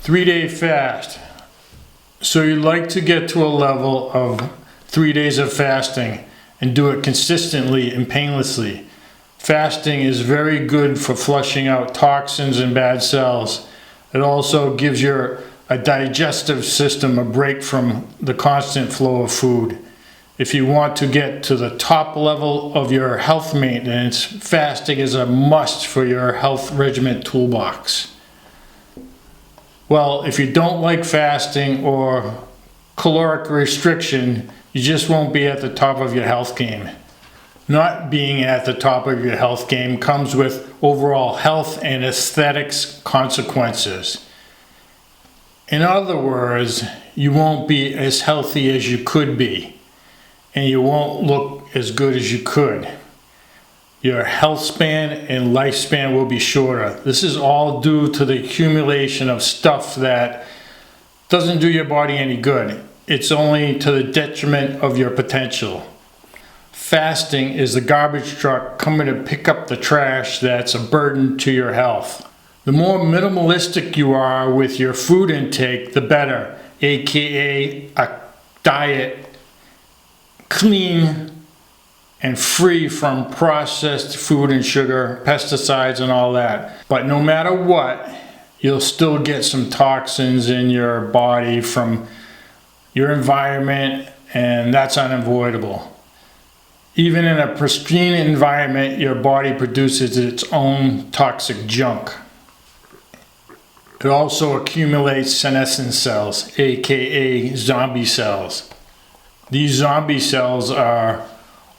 3-day fast. So you'd like to get to a level of 3 days of fasting and do it consistently and painlessly. Fasting is very good for flushing out toxins and bad cells. It also gives your digestive system a break from the constant flow of food. If you want to get to the top level of your health maintenance, fasting is a must for your health regimen toolbox. Well, if you don't like fasting or caloric restriction, you just won't be at the top of your health game. Not being at the top of your health game comes with overall health and aesthetics consequences. In other words, you won't be as healthy as you could be, and you won't look as good as you could. Your health span and lifespan will be shorter. This is all due to the accumulation of stuff that doesn't do your body any good. It's only to the detriment of your potential. Fasting is the garbage truck coming to pick up the trash that's a burden to your health. The more minimalistic you are with your food intake, the better, aka a diet clean and free from processed food and sugar, pesticides and all that. But no matter what, you'll still get some toxins in your body from your environment, and that's unavoidable. Even in a pristine environment, your body produces its own toxic junk. It also accumulates senescent cells, aka zombie cells. These zombie cells are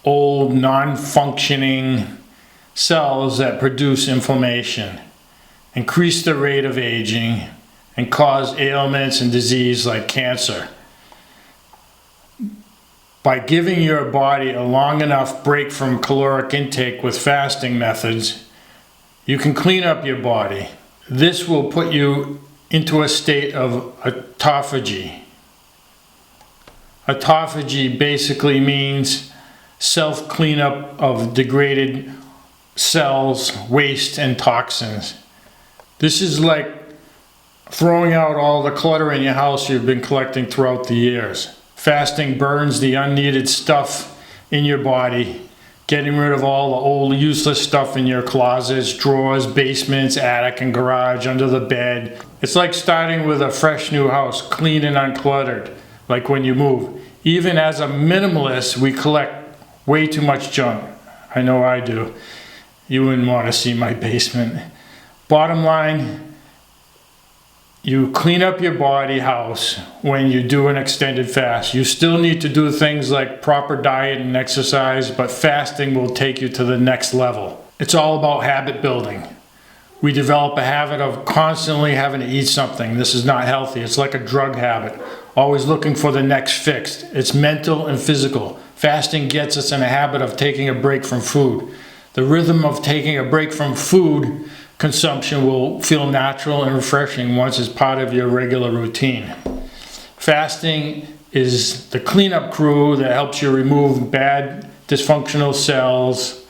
old, non-functioning cells that produce inflammation, increase the rate of aging, and cause ailments and disease like cancer. By giving your body a long enough break from caloric intake with fasting methods, you can clean up your body. This will put you into a state of autophagy. Autophagy basically means self-cleanup of degraded cells, waste, and toxins. This is like throwing out all the clutter in your house you've been collecting throughout the years. Fasting burns the unneeded stuff in your body, getting rid of all the old useless stuff in your closets, drawers, basements, attic, and garage, under the bed. It's like starting with a fresh new house, clean and uncluttered, like when you move. Even as a minimalist, we collect way too much junk. I know I do. You wouldn't want to see my basement. Bottom line, you clean up your body house when you do an extended fast. You still need to do things like proper diet and exercise, but fasting will take you to the next level. It's all about habit building. We develop a habit of constantly having to eat something. This is not healthy. It's like a drug habit, always looking for the next fix. It's mental and physical. Fasting gets us in a habit of taking a break from food. The rhythm of taking a break from food consumption will feel natural and refreshing once it's part of your regular routine. Fasting is the cleanup crew that helps you remove bad, dysfunctional cells.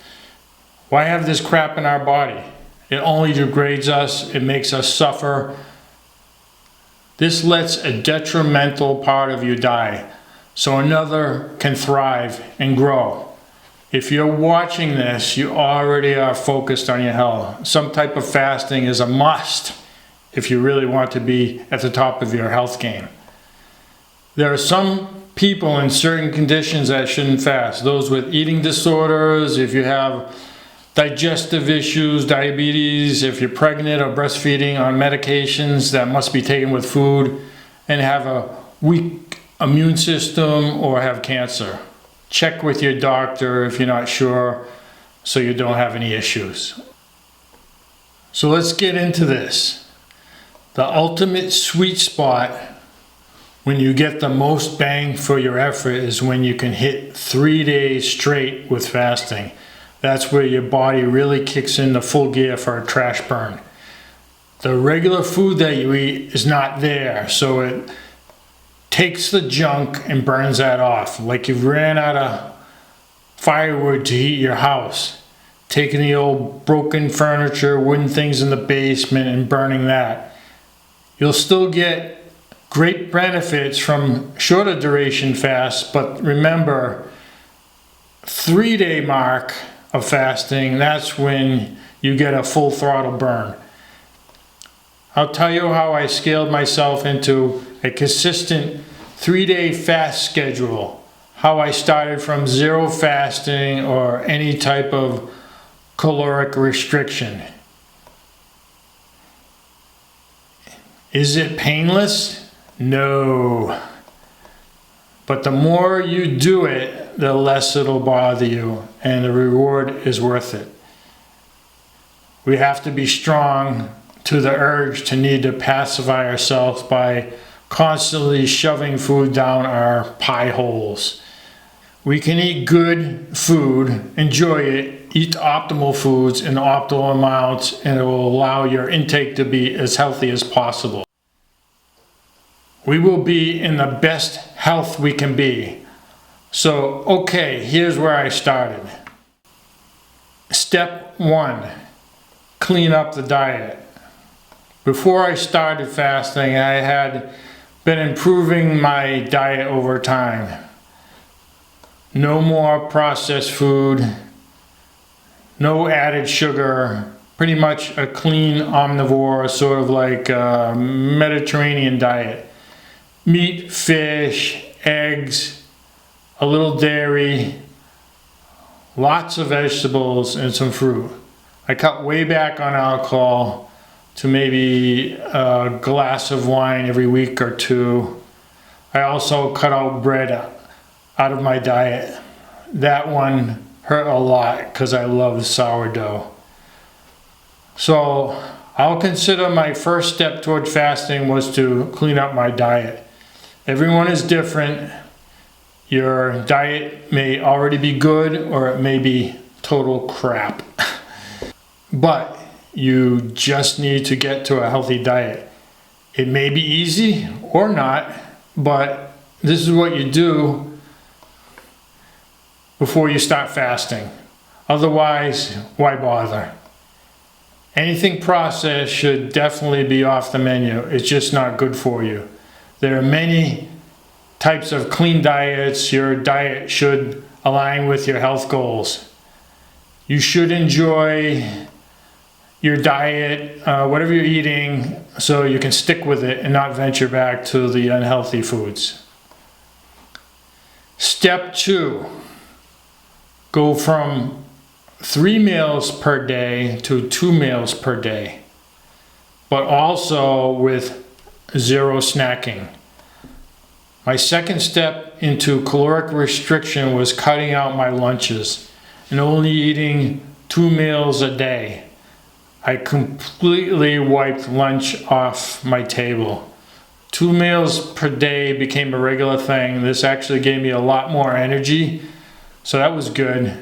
Why have this crap in our body? It only degrades us, it makes us suffer. This lets a detrimental part of you die, so another can thrive and grow. If you're watching this, you already are focused on your health. Some type of fasting is a must if you really want to be at the top of your health game. There are some people in certain conditions that shouldn't fast. Those with eating disorders, if you have digestive issues, diabetes, if you're pregnant or breastfeeding, on medications that must be taken with food, and have a weak immune system or have cancer. Check with your doctor if you're not sure, so you don't have any issues. So let's get into this. The ultimate sweet spot when you get the most bang for your effort is when you can hit 3 days straight with fasting. That's where your body really kicks into full gear for a trash burn. The regular food that you eat is not there, so it takes the junk and burns that off. Like you've ran out of firewood to heat your house, taking the old broken furniture, wooden things in the basement and burning that. You'll still get great benefits from shorter duration fasts, but remember, 3-day mark of fasting, that's when you get a full throttle burn. I'll tell you how I scaled myself into a consistent 3-day fast schedule, how I started from zero fasting or any type of caloric restriction. Is it painless? No. But the more you do it, the less it'll bother you, and the reward is worth it. We have to be strong to the urge to need to pacify ourselves by constantly shoving food down our pie holes. We can eat good food, enjoy it, eat optimal foods in optimal amounts, and it will allow your intake to be as healthy as possible. We will be in the best health we can be. So, okay, here's where I started. Step 1, clean up the diet. Before I started fasting, I had been improving my diet over time. No more processed food, no added sugar, pretty much a clean omnivore, sort of like a Mediterranean diet. Meat, fish, eggs, a little dairy, lots of vegetables, and some fruit. I cut way back on alcohol to maybe a glass of wine every week or two. I also cut out bread out of my diet. That one hurt a lot because I love sourdough. So I'll consider my first step toward fasting was to clean up my diet. Everyone is different. Your diet may already be good or it may be total crap. But you just need to get to a healthy diet. It may be easy or not, but this is what you do before you start fasting. Otherwise, why bother? Anything processed should definitely be off the menu. It's just not good for you. There are many types of clean diets. Your diet should align with your health goals. You should enjoy your diet, whatever you're eating, so you can stick with it and not venture back to the unhealthy foods. Step 2, go from 3 meals per day to 2 meals per day, but also with 0 snacking. My second step into caloric restriction was cutting out my lunches and only eating 2 meals a day. I completely wiped lunch off my table. 2 meals per day became a regular thing. This actually gave me a lot more energy, so that was good.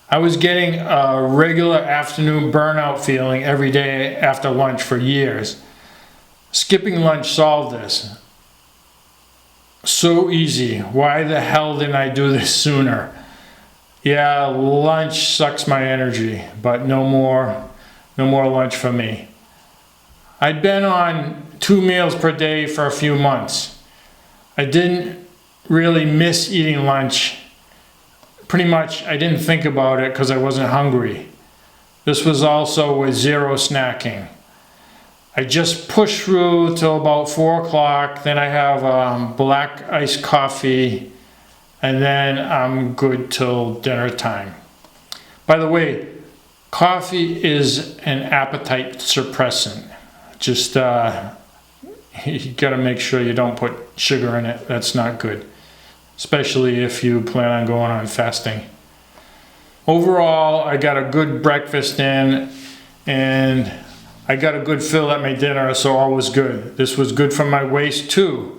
I was getting a regular afternoon burnout feeling every day after lunch for years. Skipping lunch solved this. So easy. Why the hell didn't I do this sooner? Yeah, lunch sucks my energy, but no more lunch for me. I'd been on 2 meals per day for a few months. I didn't really miss eating lunch. Pretty much, I didn't think about it because I wasn't hungry. This was also with 0 snacking. I just push through till about 4 o'clock, then I have black iced coffee, and then I'm good till dinner time. By the way, coffee is an appetite suppressant. Just you gotta make sure you don't put sugar in it. That's not good, especially if you plan on going on fasting. Overall, I got a good breakfast in, and I got a good fill at my dinner, so all was good. This was good for my waist too.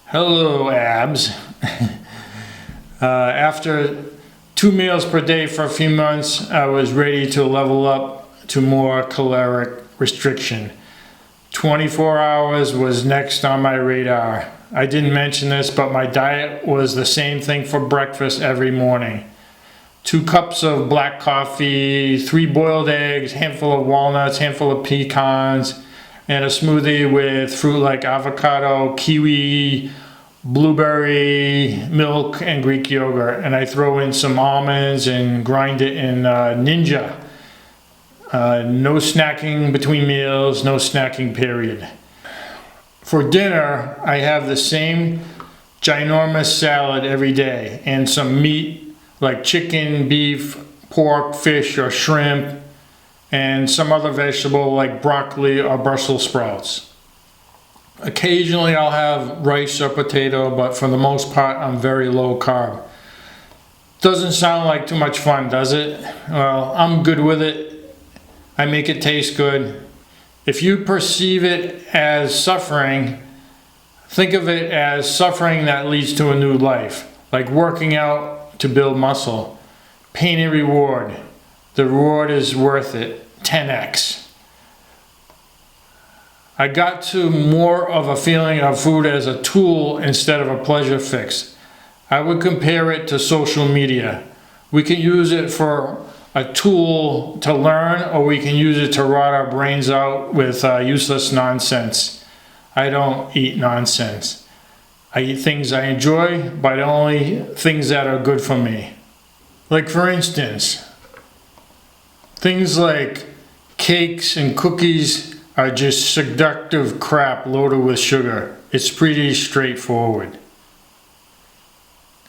Hello, abs. After 2 meals per day for a few months, I was ready to level up to more caloric restriction. 24 hours was next on my radar. I didn't mention this, but my diet was the same thing for breakfast every morning. 2 cups of black coffee, 3 boiled eggs, handful of walnuts, handful of pecans, and a smoothie with fruit like avocado, kiwi, blueberry, milk, and Greek yogurt. And I throw in some almonds and grind it in Ninja. No snacking between meals, no snacking period. For dinner, I have the same ginormous salad every day and some meat like chicken, beef, pork, fish, or shrimp, and some other vegetable like broccoli or Brussels sprouts. Occasionally I'll have rice or potato, but for the most part I'm very low carb. Doesn't sound like too much fun, does it? Well, I'm good with it. I make it taste good. If you perceive it as suffering, think of it as suffering that leads to a new life, like working out to build muscle. Pain and reward. The reward is worth it, 10x. I got to more of a feeling of food as a tool instead of a pleasure fix. I would compare it to social media. We can use it for a tool to learn, or we can use it to rot our brains out with useless nonsense. I don't eat nonsense. I eat things I enjoy, but only things that are good for me. Like for instance, things like cakes and cookies are just seductive crap loaded with sugar. It's pretty straightforward.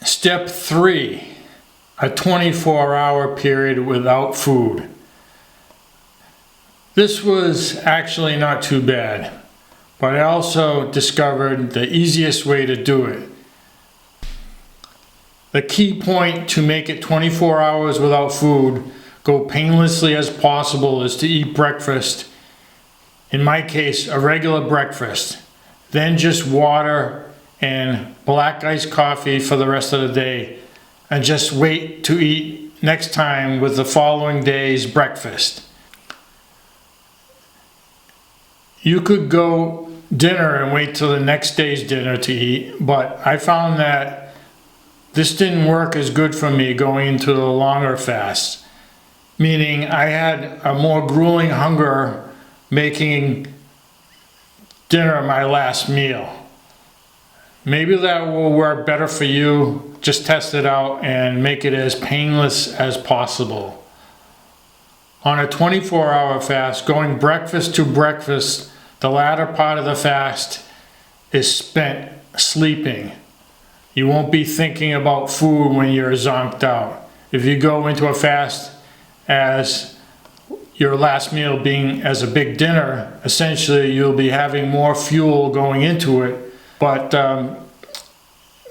Step 3. A 24-hour period without food. This was actually not too bad, but I also discovered the easiest way to do it. The key point to make it 24 hours without food go painlessly as possible is to eat breakfast. In my case, a regular breakfast, then just water and black iced coffee for the rest of the day, and just wait to eat next time with the following day's breakfast. You could go dinner and wait till the next day's dinner to eat, but I found that this didn't work as good for me going into the longer fasts, meaning I had a more grueling hunger making dinner my last meal. Maybe that will work better for you. Just test it out and make it as painless as possible. On a 24-hour fast, going breakfast to breakfast, the latter part of the fast is spent sleeping. You won't be thinking about food when you're zonked out. If you go into a fast as your last meal being as a big dinner, essentially you'll be having more fuel going into it. But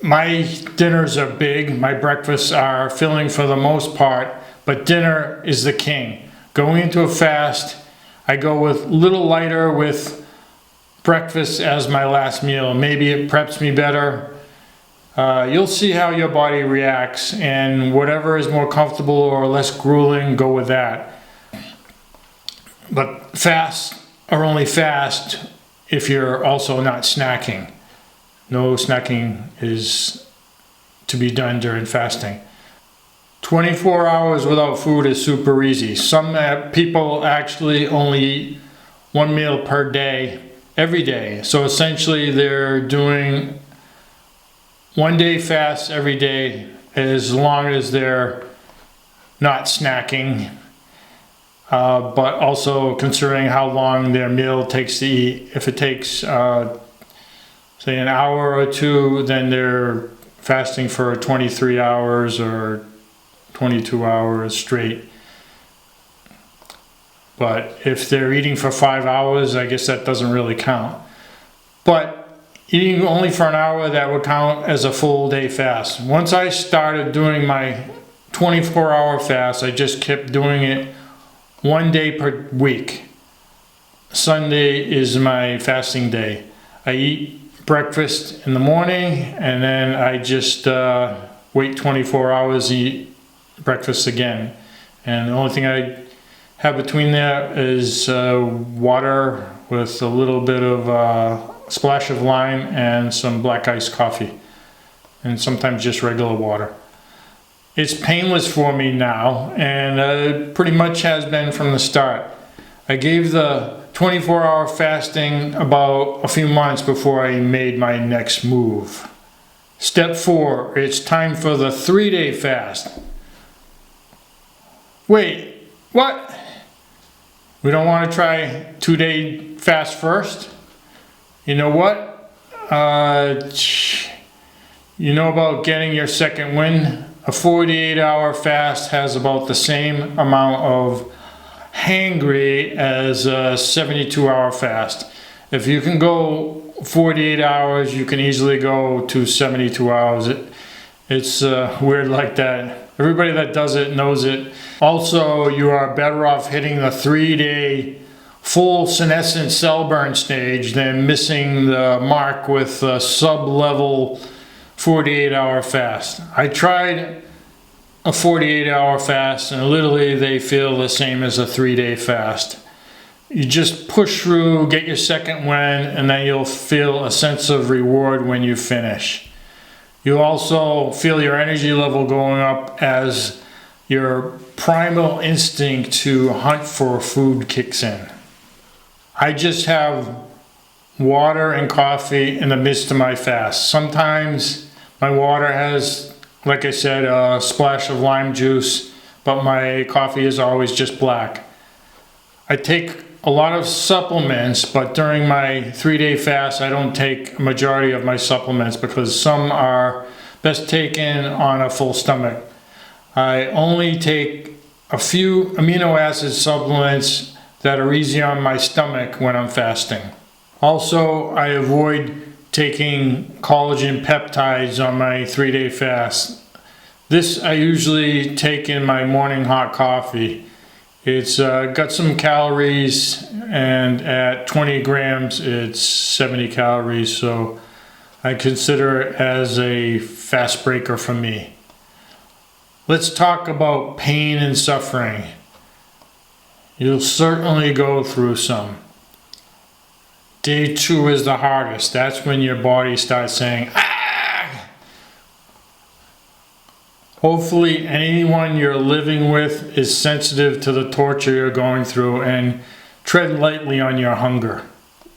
my dinners are big, my breakfasts are filling for the most part, but dinner is the king. Going into a fast, I go with little lighter with breakfast as my last meal. Maybe it preps me better. You'll see how your body reacts, and whatever is more comfortable or less grueling, go with that. But fasts are only fast if you're also not snacking. No snacking is to be done during fasting. 24 hours without food is super easy. Some people actually only eat one meal per day, every day. So essentially they're doing 1 day fast every day as long as they're not snacking, but also considering how long their meal takes to eat. If it takes say an hour or two, then they're fasting for 23 hours or 22 hours straight. But if they're eating for 5 hours, I guess that doesn't really count. But eating only for an hour, that would count as a full day fast. Once I started doing my 24-hour fast, I just kept doing it 1 day per week. Sunday is my fasting day. I eat breakfast in the morning, and then I just wait 24 hours to eat breakfast again. And the only thing I have between there is water with a little bit of splash of lime and some black iced coffee, and sometimes just regular water. It's painless for me now, and it pretty much has been from the start. I gave the 24-hour fasting about a few months before I made my next move. Step 4, it's time for the 3-day fast. Wait, what? We don't want to try 2-day fast first? You know what? You know about getting your second wind? A 48-hour fast has about the same amount of hangry as a 72-hour fast. If you can go 48 hours, you can easily go to 72 hours. It's weird like that. Everybody that does it knows it. Also, you are better off hitting the 3-day full senescent cell burn stage than missing the mark with a sub-level 48-hour fast. I tried a 48-hour fast and literally they feel the same as a 3-day fast. You just push through, get your second wind, and then you'll feel a sense of reward when you finish. You'll also feel your energy level going up as your primal instinct to hunt for food kicks in. I just have water and coffee in the midst of my fast. Sometimes my water has, like I said, a splash of lime juice, but my coffee is always just black. I take a lot of supplements, but during my 3-day fast, I don't take a majority of my supplements because some are best taken on a full stomach. I only take a few amino acid supplements that are easy on my stomach when I'm fasting. Also, I avoid taking collagen peptides on my 3-day fast. This I usually take in my morning hot coffee. It's got some calories, and at 20 grams it's 70 calories, so I consider it as a fast breaker for me. Let's talk about pain and suffering. You'll certainly go through some. Day 2 is the hardest. That's when your body starts saying, ah! Hopefully anyone you're living with is sensitive to the torture you're going through and tread lightly on your hunger.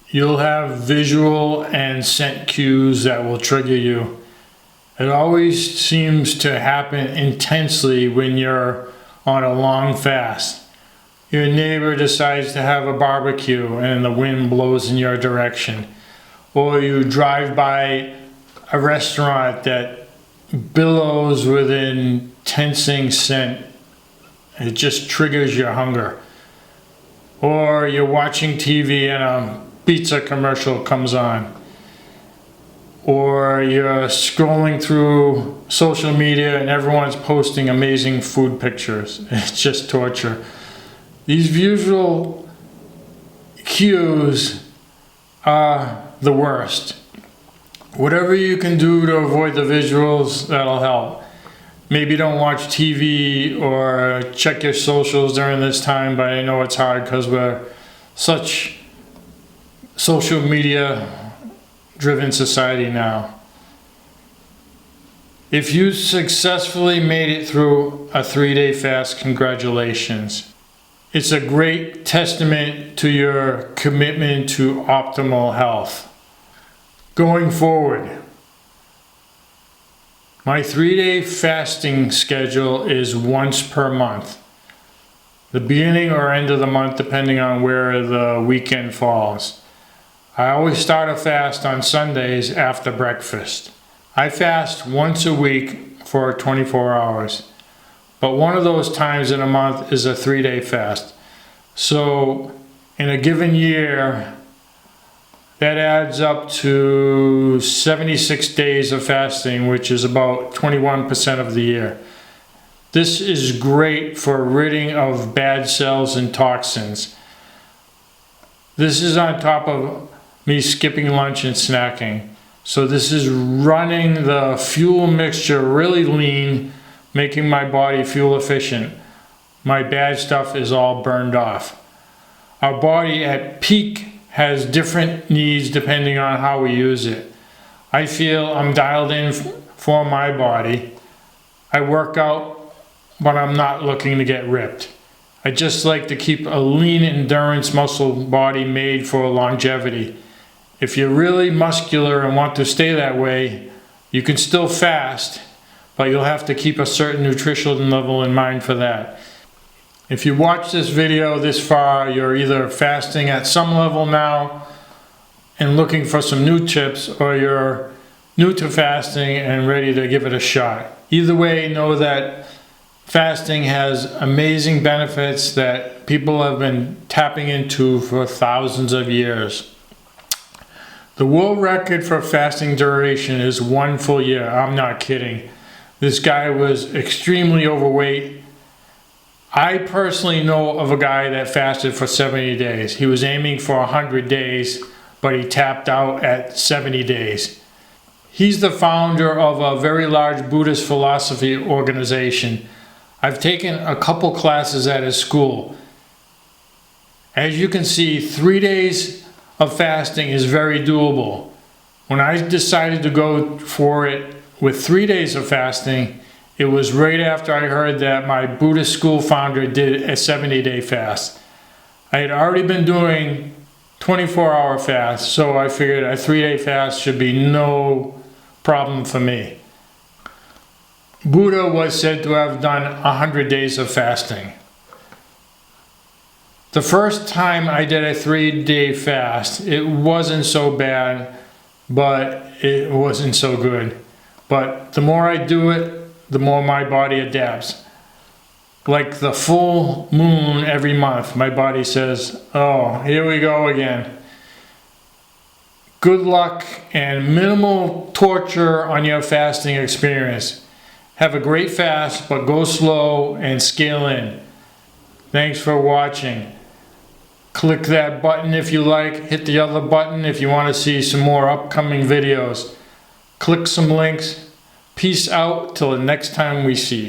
You'll have visual and scent cues that will trigger you. It always seems to happen intensely when you're on a long fast. Your neighbor decides to have a barbecue and the wind blows in your direction. Or you drive by a restaurant that billows with intensing scent. It just triggers your hunger. Or you're watching TV and a pizza commercial comes on. Or you're scrolling through social media and everyone's posting amazing food pictures. It's just torture. These visual cues are the worst. Whatever you can do to avoid the visuals, that'll help. Maybe don't watch TV or check your socials during this time, but I know it's hard because we're such social media driven society now. If you successfully made it through a 3-day fast, congratulations. It's a great testament to your commitment to optimal health. Going forward, my 3-day fasting schedule is once per month. The beginning or end of the month, depending on where the weekend falls. I always start a fast on Sundays after breakfast. I fast once a week for 24 hours. But one of those times in a month is a 3-day fast. So in a given year, that adds up to 76 days of fasting, which is about 21% of the year. This is great for ridding of bad cells and toxins. This is on top of me skipping lunch and snacking. So this is running the fuel mixture really lean, making my body fuel efficient. My bad stuff is all burned off. Our body at peak has different needs depending on how we use it. I feel I'm dialed in for my body. I work out, but I'm not looking to get ripped. I just like to keep a lean endurance muscle body made for longevity. If you're really muscular and want to stay that way, you can still fast, but you'll have to keep a certain nutritional level in mind for that. If you watch this video this far, you're either fasting at some level now and looking for some new tips, or you're new to fasting and ready to give it a shot. Either way, know that fasting has amazing benefits that people have been tapping into for thousands of years. The world record for fasting duration is 1 full year. I'm not kidding. This guy was extremely overweight. I personally know of a guy that fasted for 70 days. He was aiming for 100 days, but he tapped out at 70 days. He's the founder of a very large Buddhist philosophy organization. I've taken a couple classes at his school. As you can see, 3 days of fasting is very doable. When I decided to go for it with 3 days of fasting, it was right after I heard that my Buddhist school founder did a 70-day fast. I had already been doing 24-hour fasts, so I figured a 3-day fast should be no problem for me. Buddha was said to have done 100 days of fasting. The first time I did a 3-day fast, it wasn't so bad, but it wasn't so good. But the more I do it, the more my body adapts. Like the full moon every month, my body says, oh, here we go again. Good luck and minimal torture on your fasting experience. Have a great fast, but go slow and scale in. Thanks for watching. Click that button if you like. Hit the other button if you want to see some more upcoming videos. Click some links. Peace out till the next time we see.